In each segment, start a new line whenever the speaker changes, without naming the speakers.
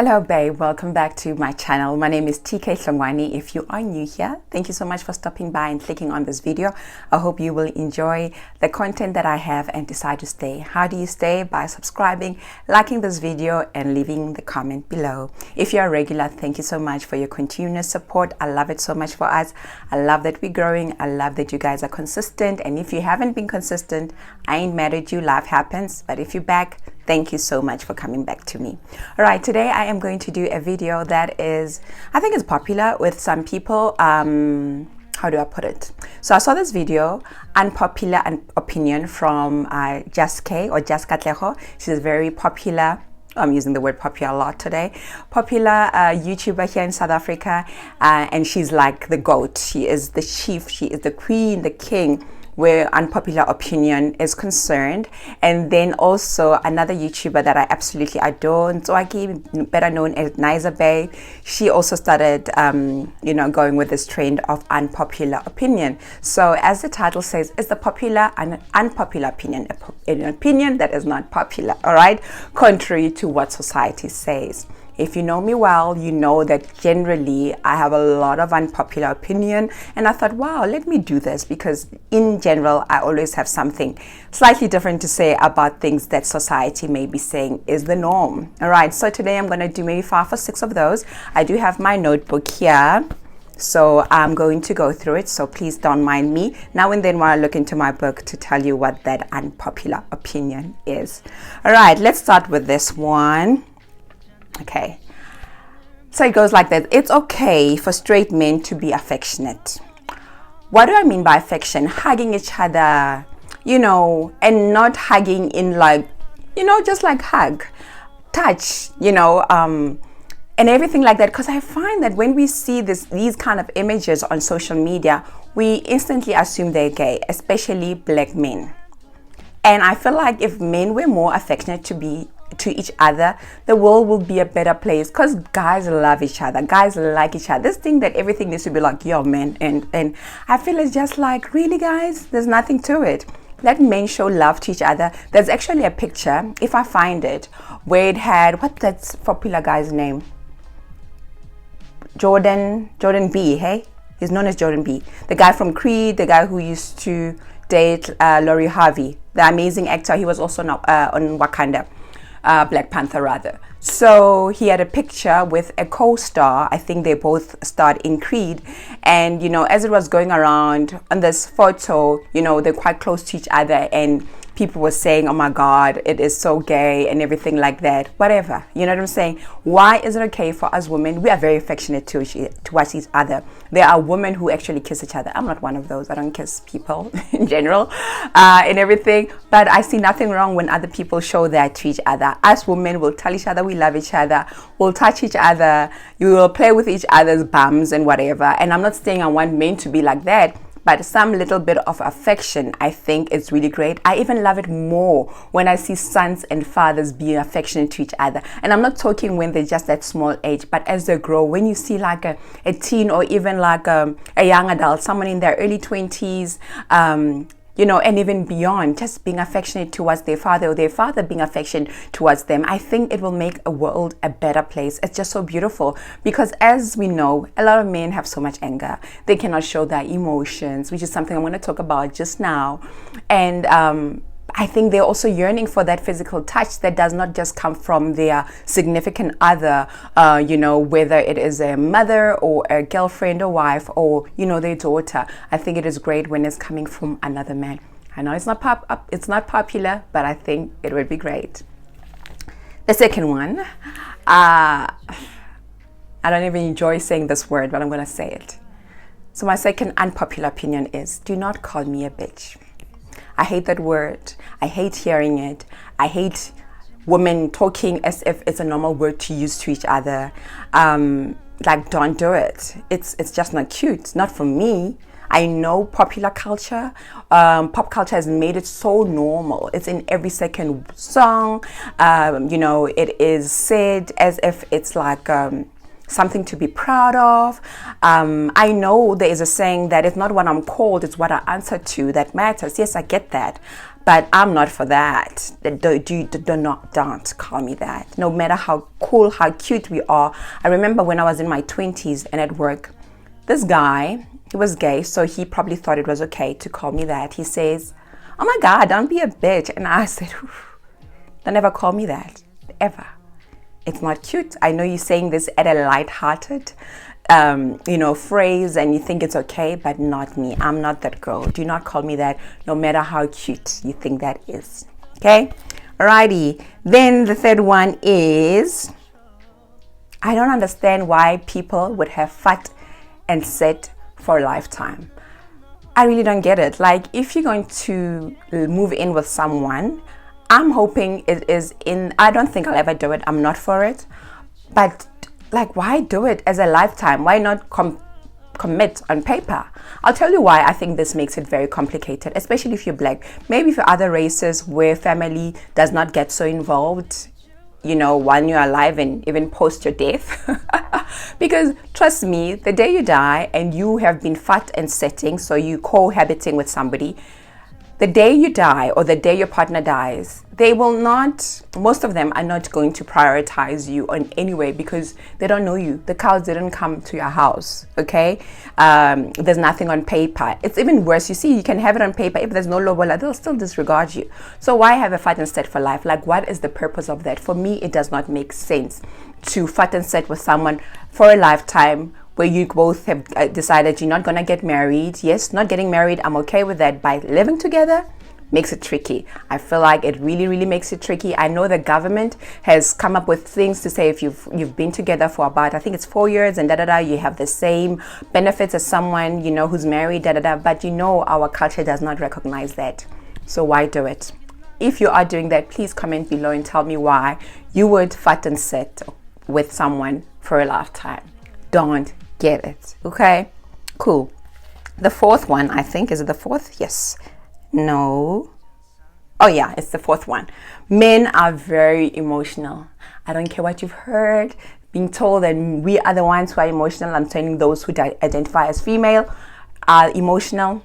Hello babe, welcome back to my channel. My name is TK Hlongwane. If you are new here, thank you so much for stopping by and clicking on this video. I hope you will enjoy the content that I have and decide to stay. How do you stay? By subscribing, liking this video and leaving the comment below. If you're a regular, thank you so much for your continuous support. I love it so much for us. I love that we're growing. I love that you guys are consistent, and if you haven't been consistent, I ain't mad at you. Life happens. But if you're back, thank you so much for coming back to me. All right, today I am going to do a video that is, I think it's popular with some people. How do I put it? So I saw this video, Unpopular Opinion from Just K or Just Katleho. She's very popular. I'm using the word popular a lot today. Popular YouTuber here in South Africa, and she's like the GOAT. She is the chief, she is the queen, the king, where unpopular opinion is concerned. And then also another YouTuber that I absolutely adore, Ntswaki, better known as Niza Bay. She also started, going with this trend of unpopular opinion. So as the title says, it's the popular and unpopular opinion, an opinion that is not popular, all right, contrary to what society says. If you know me well, you know that generally I have a lot of unpopular opinion, and I thought, wow, let me do this, because in general I always have something slightly different to say about things that society may be saying is the norm. All right, so today I'm going to do maybe 5 or 6 of those. I do have my notebook here, so I'm going to go through it, so please don't mind me now and then while I look into my book to tell you what that unpopular opinion is. All right, let's start with this one. Okay, so it goes like this. It's okay for straight men to be affectionate. What do I mean by affection? Hugging each other, and not hugging in like, just like hug, touch, and everything like that. Because I find that when we see these kind of images on social media, we instantly assume they're gay, especially black men. And I feel like if men were more affectionate to each other, the world will be a better place, because guys love each other, guys like each other. This thing that everything needs to be like, yo man, and I feel it's just like, really guys, there's nothing to it. Let men show love to each other. There's actually a picture, if I find it, where it had, what's that popular guy's name? Jordan B, hey? He's known as Jordan B. The guy from Creed, the guy who used to date Lori Harvey, the amazing actor. He was also on Wakanda. Black Panther rather. So he had a picture with a co-star. I think they both starred in Creed, and as it was going around on this photo, they're quite close to each other, and people were saying, oh my god, it is so gay and everything like that, whatever, you know what I'm saying? Why is it okay for us women? We are very affectionate towards each other. There are women who actually kiss each other. I'm not one of those. I don't kiss people in general and everything, but I see nothing wrong when other people show that to each other. Us women will tell each other we love each other, we'll touch each other, you will play with each other's bums and whatever. And I'm not saying I want men to be like that, but some little bit of affection, I think it's really great. I even love it more when I see sons and fathers being affectionate to each other. And I'm not talking when they're just at small age, but as they grow, when you see like a teen or even like a young adult, someone in their early 20s, and even beyond, just being affectionate towards their father, or their father being affectionate towards them. I think it will make a world a better place. It's just so beautiful, because as we know, a lot of men have so much anger. They cannot show their emotions, which is something I'm going to talk about just now. And I think they're also yearning for that physical touch that does not just come from their significant other, whether it is a mother or a girlfriend or wife or, their daughter. I think it is great when it's coming from another man. I know it's not popular, but I think it would be great. The second one, I don't even enjoy saying this word, but I'm going to say it. So my second unpopular opinion is, do not call me a bitch. I hate that word. I hate hearing it. I hate women talking as if it's a normal word to use to each other. Like, don't do it. It's just not cute. Not for me. I know popular culture, pop culture has made it so normal. It's in every second song. It is said as if it's like something to be proud of. I know there is a saying that it's not what I'm called, it's what I answer to that matters. Yes, I get that. But I'm not for that. Don't call me that. No matter how cool, how cute we are. I remember when I was in my 20s and at work, this guy, he was gay, so he probably thought it was okay to call me that. He says, "Oh my God, don't be a bitch." And I said, "Don't ever call me that, ever. It's not cute. I know you're saying this at a light-hearted phrase and you think it's okay, but not me. I'm not that girl. Do not call me that, no matter how cute you think that is." Okay? Alrighty. Then the third one is, I don't understand why people would have fought and set for a lifetime. I really don't get it. Like, if you're going to move in with someone, I'm hoping it is in, I don't think I'll ever do it. I'm not for it. But like, why do it as a lifetime? Why not commit on paper? I'll tell you why I think this makes it very complicated, especially if you're black. Maybe for other races where family does not get so involved, while you're alive and even post your death. Because trust me, the day you die and you have been fat and setting, so you cohabiting with somebody, the day you die or the day your partner dies, they will not, most of them are not going to prioritize you in any way because they don't know you. The cows didn't come to your house, okay? There's nothing on paper. It's even worse. You see, you can have it on paper. If there's no lobola, they'll still disregard you. So why have a fight and set for life? Like, what is the purpose of that? For me, it does not make sense to fight and set with someone for a lifetime where you both have decided you're not going to get married. Yes, not getting married, I'm okay with that. By living together, makes it tricky. I feel like it really, really makes it tricky. I know the government has come up with things to say if you've been together for about, I think it's 4 years and you have the same benefits as someone, who's married, But our culture does not recognize that. So why do it? If you are doing that, please comment below and tell me why you would fight and set with someone for a lifetime. Don't get it. Okay, cool. The fourth one, I think, is it the fourth? Yes. No. Oh yeah, it's the fourth one. Men are very emotional. I don't care what you've heard, being told that we are the ones who are emotional. I'm telling those who identify as female are emotional.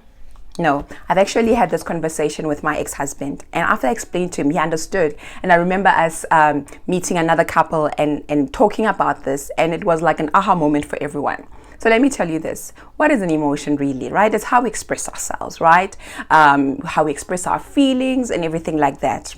No, I've actually had this conversation with my ex-husband, and after I explained to him, he understood. And I remember us meeting another couple and talking about this, and it was like an aha moment for everyone. So let me tell you this. What is an emotion really, right? It's how we express ourselves, right? How we express our feelings and everything like that.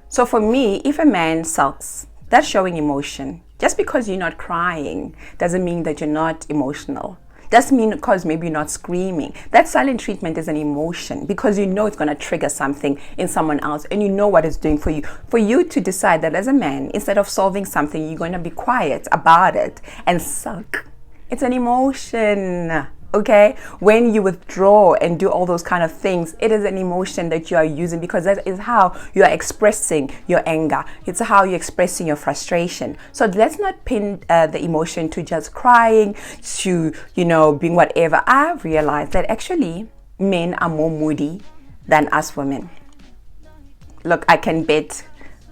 So for me, if a man sulks, that's showing emotion. Just because you're not crying doesn't mean that you're not emotional. Doesn't mean because maybe you're not screaming. That silent treatment is an emotion because it's going to trigger something in someone else and you know what it's doing for you. For you to decide that as a man, instead of solving something, you're going to be quiet about it and sulk. It's an emotion, okay? When you withdraw and do all those kind of things, it is an emotion that you are using because that is how you are expressing your anger. It's how you're expressing your frustration. So let's not pin the emotion to just crying, to, being whatever. I've realized that actually men are more moody than us women. Look, I can bet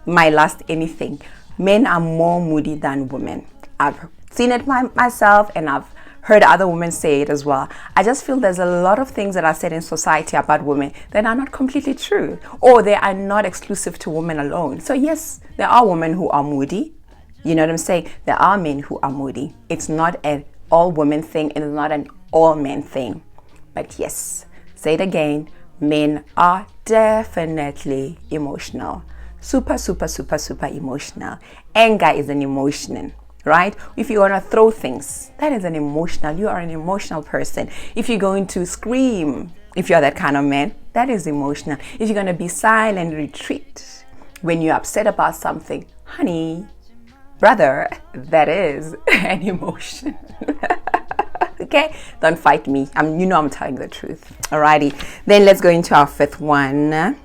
my last anything. Men are more moody than women. I've seen it myself and I've heard other women say it as well. I just feel there's a lot of things that are said in society about women that are not completely true, or they are not exclusive to women alone. So yes, there are women who are moody. You know what I'm saying? There are men who are moody. It's not an all women thing and it's not an all men thing. But yes, say it again, men are definitely emotional. Super, super, super, super emotional. Anger is an emotion. Right? If you want to throw things, that is an emotional. You are an emotional person. If you're going to scream, if you're that kind of man, that is emotional. If you're going to be silent, retreat when you're upset about something, honey, brother, that is an emotion. Okay? Don't fight me. I'm telling the truth. Alrighty. Then let's go into our fifth one.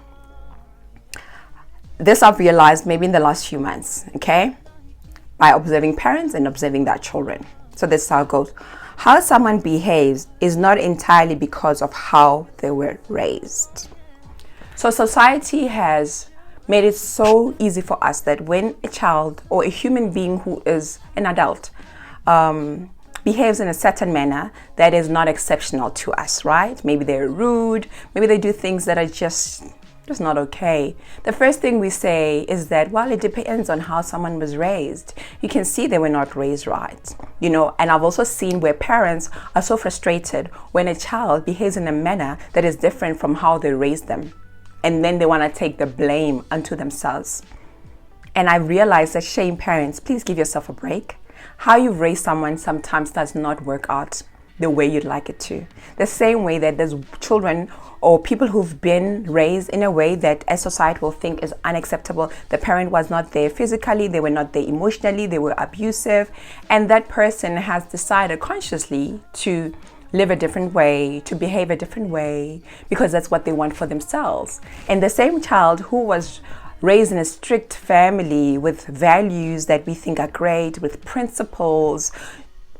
This I've realized maybe in the last few months. Okay? By observing parents and observing their children. So this is how it goes. How someone behaves is not entirely because of how they were raised. So society has made it so easy for us that when a child or a human being who is an adult behaves in a certain manner that is not exceptional to us, right? Maybe they're rude, maybe they do things that are just not okay. The first thing we say is that, well, it depends on how someone was raised. You can see they were not raised right, and I've also seen where parents are so frustrated when a child behaves in a manner that is different from how they raised them. And then they want to take the blame unto themselves. And I realized that, shame parents, please give yourself a break. How you raise someone sometimes does not work out the way you'd like it to. The same way that there's children or people who've been raised in a way that a society will think is unacceptable. The parent was not there physically, they were not there emotionally, they were abusive, and that person has decided consciously to live a different way, to behave a different way, because that's what they want for themselves. And the same child who was raised in a strict family with values that we think are great, with principles,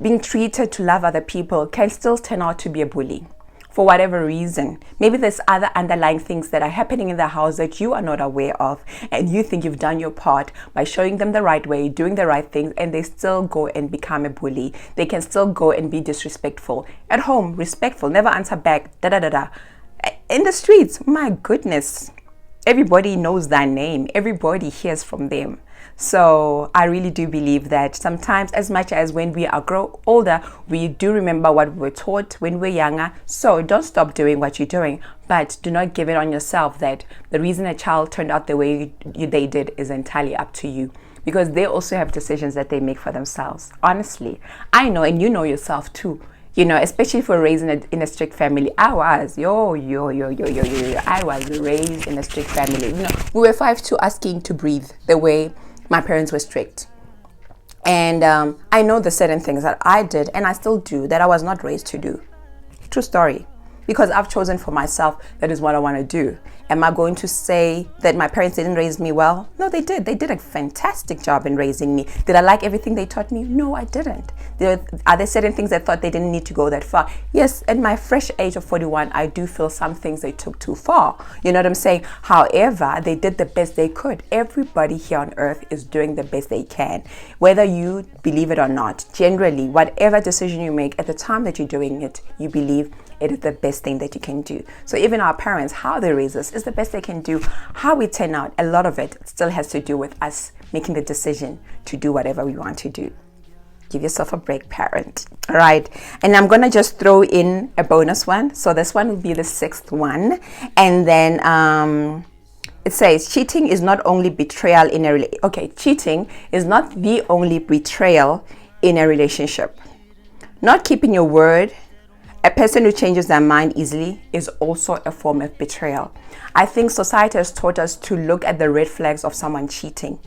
being treated to love other people, can still turn out to be a bully for whatever reason. Maybe there's other underlying things that are happening in the house that you are not aware of, and you think you've done your part by showing them the right way, doing the right things, and they still go and become a bully. They can still go and be disrespectful. At home, respectful, never answer back, da-da-da-da. In the streets, my goodness, everybody knows their name. Everybody hears from them. So I really do believe that sometimes, as much as when we are grow older, we do remember what we were taught when we were younger. So don't stop doing what you're doing, but do not give it on yourself that the reason a child turned out the way they did is entirely up to you, because they also have decisions that they make for themselves. Honestly, I know, and you know yourself too. Especially if we're raised in a strict family. I was raised in a strict family. We were 5'2", asking to breathe the way my parents were strict. And I know the certain things that I did, and I still do, that I was not raised to do. True story. Because I've chosen for myself that is what I want to do. Am I going to say that my parents didn't raise me well? No, they did. They did a fantastic job in raising me. Did I like everything they taught me? No, I didn't. Are there certain things I thought they didn't need to go that far? Yes, at my fresh age of 41, I do feel some things they took too far. You know what I'm saying? However, they did the best they could. Everybody here on earth is doing the best they can. Whether you believe it or not, generally, whatever decision you make at the time that you're doing it, you believe it is the best thing that you can do. So even our parents, how they raise us is the best they can do. How we turn out, a lot of it still has to do with us making the decision to do whatever we want to do. Give yourself a break, parent. All right. And I'm going to just throw in a bonus one. So this one will be the 6th one. And then it says, cheating is not only betrayal in a cheating is not the only betrayal in a relationship. Not keeping your word. A person who changes their mind easily is also a form of betrayal. I think society has taught us to look at the red flags of someone cheating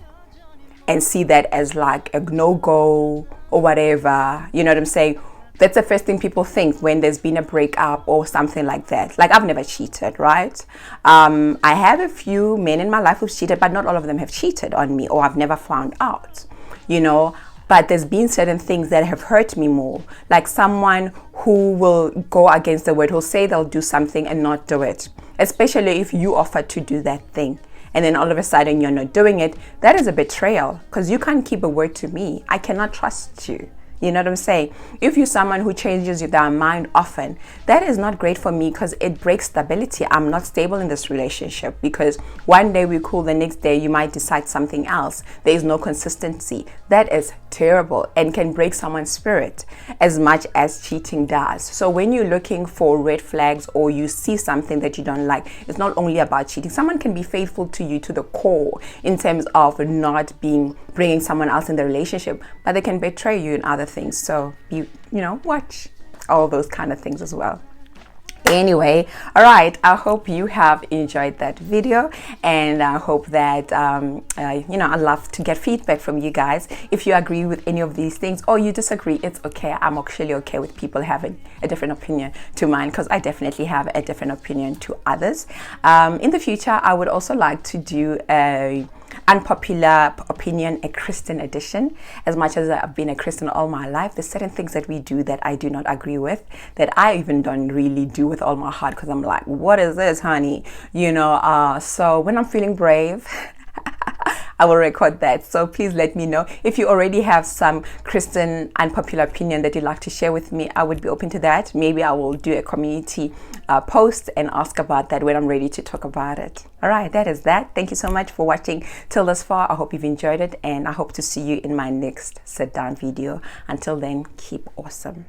and see that as like a no-go or whatever. You know what I'm saying? That's the first thing people think when there's been a breakup or something like that. Like, I've never cheated, right? I have a few men in my life who've cheated, but not all of them have cheated on me, or I've never found out, But there's been certain things that have hurt me more, like someone who will go against the word, who'll say they'll do something and not do it, especially if you offer to do that thing. And then all of a sudden you're not doing it. That is a betrayal, because you can't keep a word to me. I cannot trust you. You know what I'm saying? If you're someone who changes their mind often, that is not great for me, because it breaks stability. I'm not stable in this relationship, because one day we're cool, the next day you might decide something else. There is no consistency. That is terrible and can break someone's spirit as much as cheating does. So when you're looking for red flags or you see something that you don't like, it's not only about cheating. Someone can be faithful to you to the core in terms of not bringing someone else in the relationship, but they can betray you in other things. So watch all those kind of things as well. Anyway, all right, I hope you have enjoyed that video, and I hope that I'd love to get feedback from you guys. If you agree with any of these things or you disagree, it's okay. I'm actually okay with people having a different opinion to mine, because I definitely have a different opinion to others. In the future, I would also like to do a Unpopular Opinion, a Christian edition. As much as I've been a Christian all my life, there's certain things that we do that I do not agree with, that I even don't really do with all my heart, because I'm like, what is this, honey? So when I'm feeling brave, I will record that. So please let me know. If you already have some Christian unpopular opinion that you'd like to share with me, I would be open to that. Maybe I will do a community post and ask about that when I'm ready to talk about it. All right, that is that. Thank you so much for watching till this far. I hope you've enjoyed it, and I hope to see you in my next sit down video. Until then, keep awesome.